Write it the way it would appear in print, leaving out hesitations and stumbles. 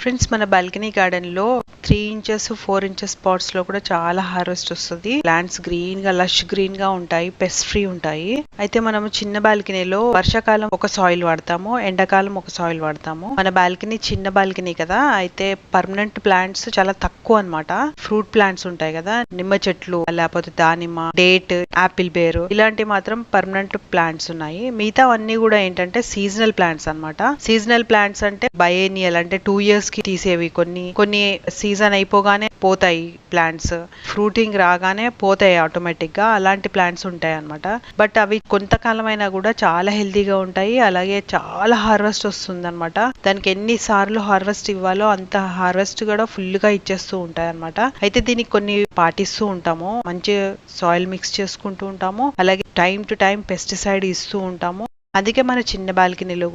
Friends, మన balcony garden లో 3 inches 4 inches pots లో కూడా చాలా హార్వెస్ట్ వస్తుంది. ప్లాంట్స్ గ్రీన్ గా లష్ గ్రీన్ గా ఉంటాయి, పెస్ట్ ఫ్రీ ఉంటాయి. అయితే మనము చిన్న బాల్కనీలో వర్షాకాలం ఒక సాయిల్ వాడతాము, ఎండాకాలం ఒక సాయిల్ వాడతాము. మన బాల్కనీ చిన్న బాల్కనీ కదా, అయితే పర్మనెంట్ ప్లాంట్స్ చాలా తక్కువ అన్నమాట. ఫ్రూట్ ప్లాంట్స్ ఉంటాయి కదా, నిమ్మ చెట్లు లేకపోతే దానిమ్మ, డేట్, ఆపిల్ బేరు, ఇలాంటి మాత్రం పర్మనెంట్ ప్లాంట్స్ ఉన్నాయి. మిగతా అన్ని కూడా ఏంటంటే సీజనల్ ప్లాంట్స్ అన్నమాట. సీజనల్ ప్లాంట్స్ అంటే బయేనియల్, అంటే 2 years కి తీసేవి. కొన్ని సీజన్ అయిపోగానే పోతాయి ప్లాంట్స్, ఫ్రూటింగ్ రాగానే పోతాయి ఆటోమేటిక్ గా. అలాంటి ప్లాంట్స్ ఉంటాయి అన్నమాట. బట్ అవి కొంతకాలం అయినా కూడా చాలా హెల్తీగా ఉంటాయి, అలాగే చాలా హార్వెస్ట్ వస్తుంది అనమాట. దానికి ఎన్ని సార్లు హార్వెస్ట్ ఇవ్వాలో అంత హార్వెస్ట్ కూడా ఫుల్ గా ఇచ్చేస్తూ ఉంటాయి అనమాట. అయితే దీనికి కొన్ని పాటిస్తూ ఉంటాము. మంచి సాయిల్ మిక్స్ చేసుకుంటూ ఉంటాము, అలాగే టైం టు టైం పెస్టిసైడ్ ఇస్తూ ఉంటాము. అందుకే మన చిన్న బాల్కనీలో కూడా